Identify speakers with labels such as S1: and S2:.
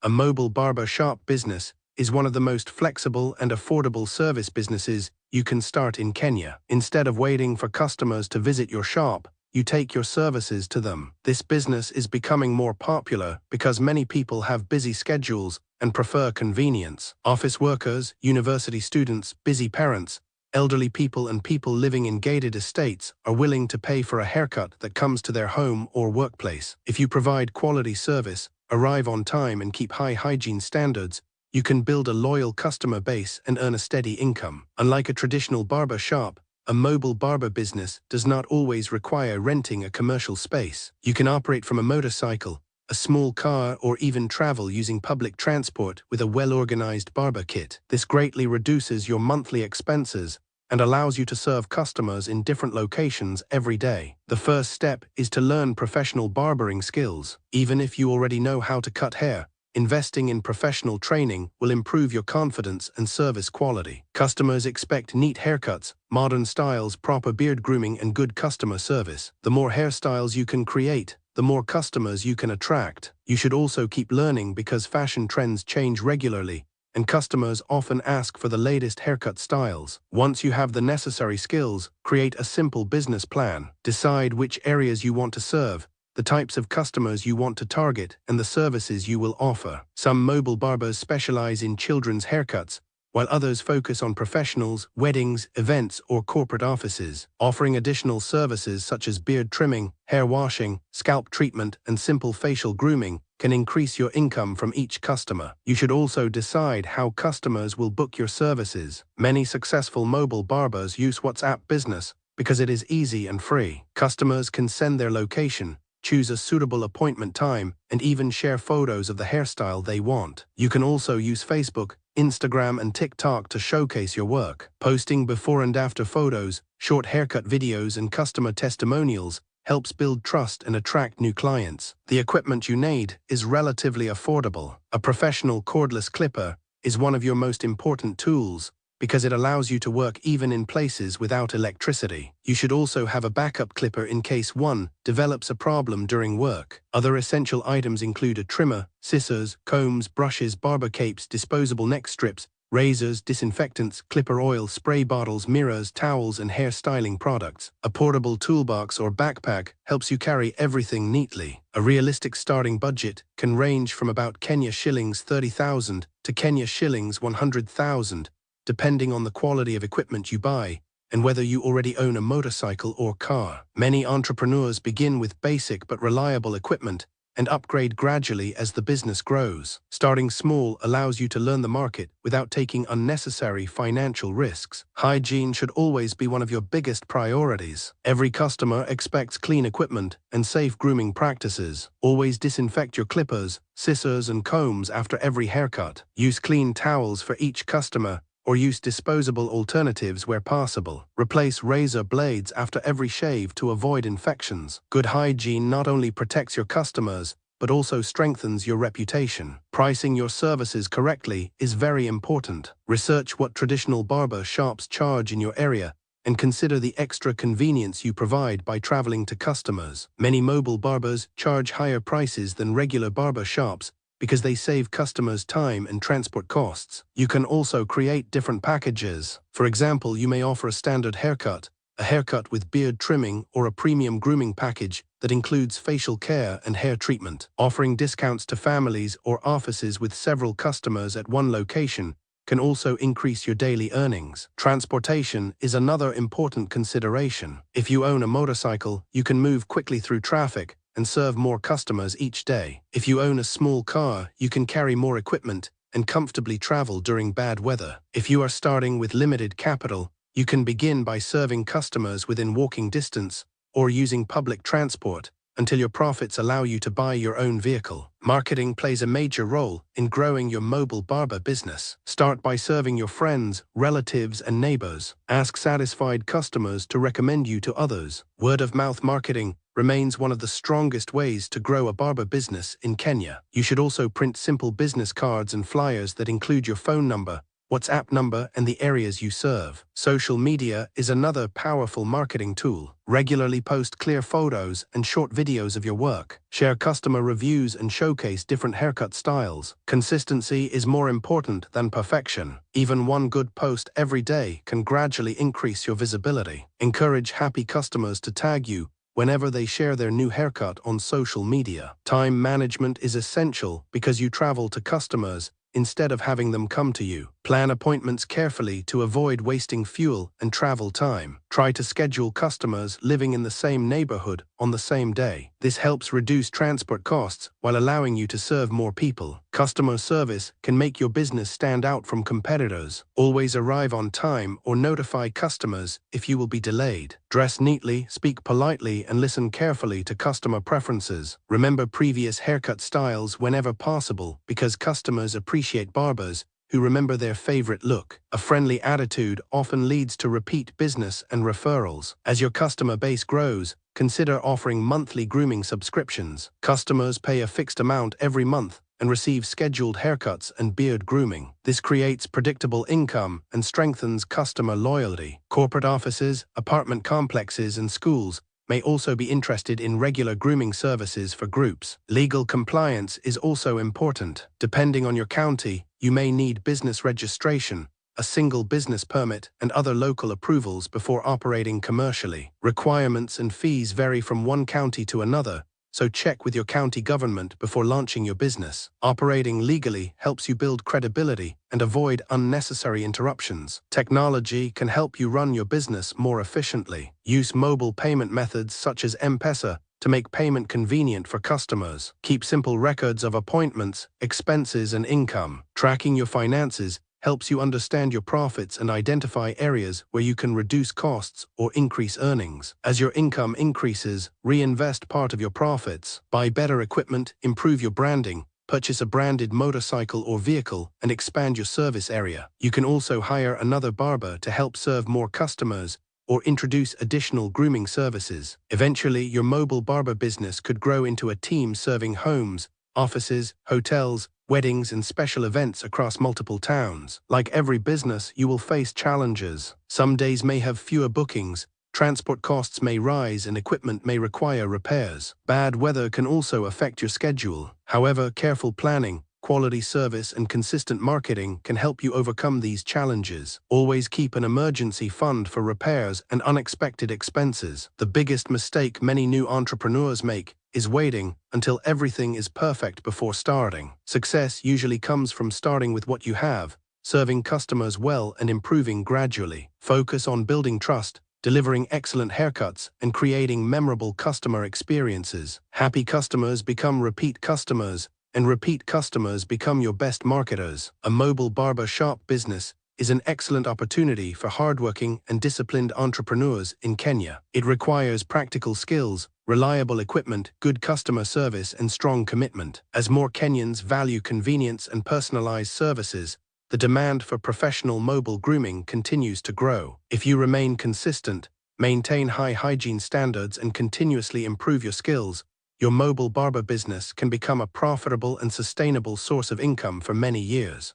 S1: A mobile barber shop business is one of the most flexible and affordable service businesses you can start in Kenya. Instead of waiting for customers to visit your shop, you take your services to them. This business is becoming more popular because many people have busy schedules and prefer convenience. Office workers, university students, busy parents, elderly people and people living in gated estates are willing to pay for a haircut that comes to their home or workplace. If you provide quality service, arrive on time and keep high hygiene standards, you can build a loyal customer base and earn a steady income. Unlike a traditional barber shop, a mobile barber business does not always require renting a commercial space. You can operate from a motorcycle, a small car, or even travel using public transport with a well-organized barber kit. This greatly reduces your monthly expenses and allows you to serve customers in different locations every day. The first step is to learn professional barbering skills. Even if you already know how to cut hair, investing in professional training will improve your confidence and service quality. Customers expect neat haircuts, modern styles, proper beard grooming, and good customer service. The more hairstyles you can create, the more customers you can attract. You should also keep learning because fashion trends change regularly, and customers often ask for the latest haircut styles. Once you have the necessary skills, create a simple business plan. Decide which areas you want to serve, the types of customers you want to target, and the services you will offer. Some mobile barbers specialize in children's haircuts, while others focus on professionals, weddings, events, or corporate offices. Offering additional services such as beard trimming, hair washing, scalp treatment, and simple facial grooming can increase your income from each customer. You should also decide how customers will book your services. Many successful mobile barbers use WhatsApp Business because it is easy and free. Customers can send their location, choose a suitable appointment time, and even share photos of the hairstyle they want. You can also use Facebook, Instagram, and TikTok to showcase your work. Posting before and after photos, short haircut videos, and customer testimonials helps build trust and attract new clients. The equipment you need is relatively affordable. A professional cordless clipper is one of your most important tools because it allows you to work even in places without electricity. You should also have a backup clipper in case one develops a problem during work. Other essential items include a trimmer, scissors, combs, brushes, barber capes, disposable neck strips, razors, disinfectants, clipper oil, spray bottles, mirrors, towels, and hair styling products. A portable toolbox or backpack helps you carry everything neatly. A realistic starting budget can range from about Kenya shillings 30,000 to Kenya shillings 100,000, depending on the quality of equipment you buy and whether you already own a motorcycle or car. Many entrepreneurs begin with basic but reliable equipment and upgrade gradually as the business grows. Starting small allows you to learn the market without taking unnecessary financial risks. Hygiene should always be one of your biggest priorities. Every customer expects clean equipment and safe grooming practices. Always disinfect your clippers, scissors, and combs after every haircut. Use clean towels for each customer, or use disposable alternatives where possible. Replace razor blades after every shave to avoid infections. Good hygiene not only protects your customers, but also strengthens your reputation. Pricing your services correctly is very important. Research what traditional barber shops charge in your area and consider the extra convenience you provide by traveling to customers. Many mobile barbers charge higher prices than regular barber shops because they save customers time and transport costs. You can also create different packages. For example, you may offer a standard haircut, a haircut with beard trimming, or a premium grooming package that includes facial care and hair treatment. Offering discounts to families or offices with several customers at one location can also increase your daily earnings. Transportation is another important consideration. If you own a motorcycle, you can move quickly through traffic and serve more customers each day. If you own a small car, you can carry more equipment and comfortably travel during bad weather. If you are starting with limited capital, you can begin by serving customers within walking distance or using public transport until your profits allow you to buy your own vehicle. Marketing plays a major role in growing your mobile barber business. Start by serving your friends, relatives, and neighbors. Ask satisfied customers to recommend you to others. Word-of-mouth marketing remains one of the strongest ways to grow a barber business in Kenya. You should also print simple business cards and flyers that include your phone number, WhatsApp number, and the areas you serve. Social media is another powerful marketing tool. Regularly post clear photos and short videos of your work. Share customer reviews and showcase different haircut styles. Consistency is more important than perfection. Even one good post every day can gradually increase your visibility. Encourage happy customers to tag you whenever they share their new haircut on social media. Time management is essential because you travel to customers instead of having them come to you. Plan appointments carefully to avoid wasting fuel and travel time. Try to schedule customers living in the same neighborhood on the same day. This helps reduce transport costs while allowing you to serve more people. Customer service can make your business stand out from competitors. Always arrive on time or notify customers if you will be delayed. Dress neatly, speak politely, and listen carefully to customer preferences. Remember previous haircut styles whenever possible because customers appreciate barbers who remember their favorite look. A friendly attitude often leads to repeat business and referrals. As your customer base grows, consider offering monthly grooming subscriptions. Customers pay a fixed amount every month and receive scheduled haircuts and beard grooming. This creates predictable income and strengthens customer loyalty. Corporate offices, apartment complexes, and schools may also be interested in regular grooming services for groups. Legal compliance is also important. Depending on your county, you may need business registration, a single business permit, and other local approvals before operating commercially. Requirements and fees vary from one county to another, so check with your county government before launching your business. Operating legally helps you build credibility and avoid unnecessary interruptions. Technology can help you run your business more efficiently. Use mobile payment methods such as M-Pesa to make payment convenient for customers. Keep simple records of appointments, expenses, and income. Tracking your finances helps you understand your profits and identify areas where you can reduce costs or increase earnings. As your income increases, reinvest part of your profits. Buy better equipment, improve your branding, purchase a branded motorcycle or vehicle, and expand your service area. You can also hire another barber to help serve more customers or introduce additional grooming services. Eventually, your mobile barber business could grow into a team serving homes, offices, hotels, weddings, and special events across multiple towns. Like every business, you will face challenges. Some days may have fewer bookings, transport costs may rise, and equipment may require repairs. Bad weather can also affect your schedule. However, careful planning, quality service, and consistent marketing can help you overcome these challenges. Always keep an emergency fund for repairs and unexpected expenses. The biggest mistake many new entrepreneurs make is waiting until everything is perfect before starting. Success usually comes from starting with what you have, serving customers well, and improving gradually. Focus on building trust, delivering excellent haircuts, and creating memorable customer experiences. Happy customers become repeat customers, and repeat customers become your best marketers. A mobile barber shop business is an excellent opportunity for hardworking and disciplined entrepreneurs in Kenya. It requires practical skills, reliable equipment, good customer service, and strong commitment. As more Kenyans value convenience and personalized services, the demand for professional mobile grooming continues to grow. If you remain consistent, maintain high hygiene standards, and continuously improve your skills, your mobile barber business can become a profitable and sustainable source of income for many years.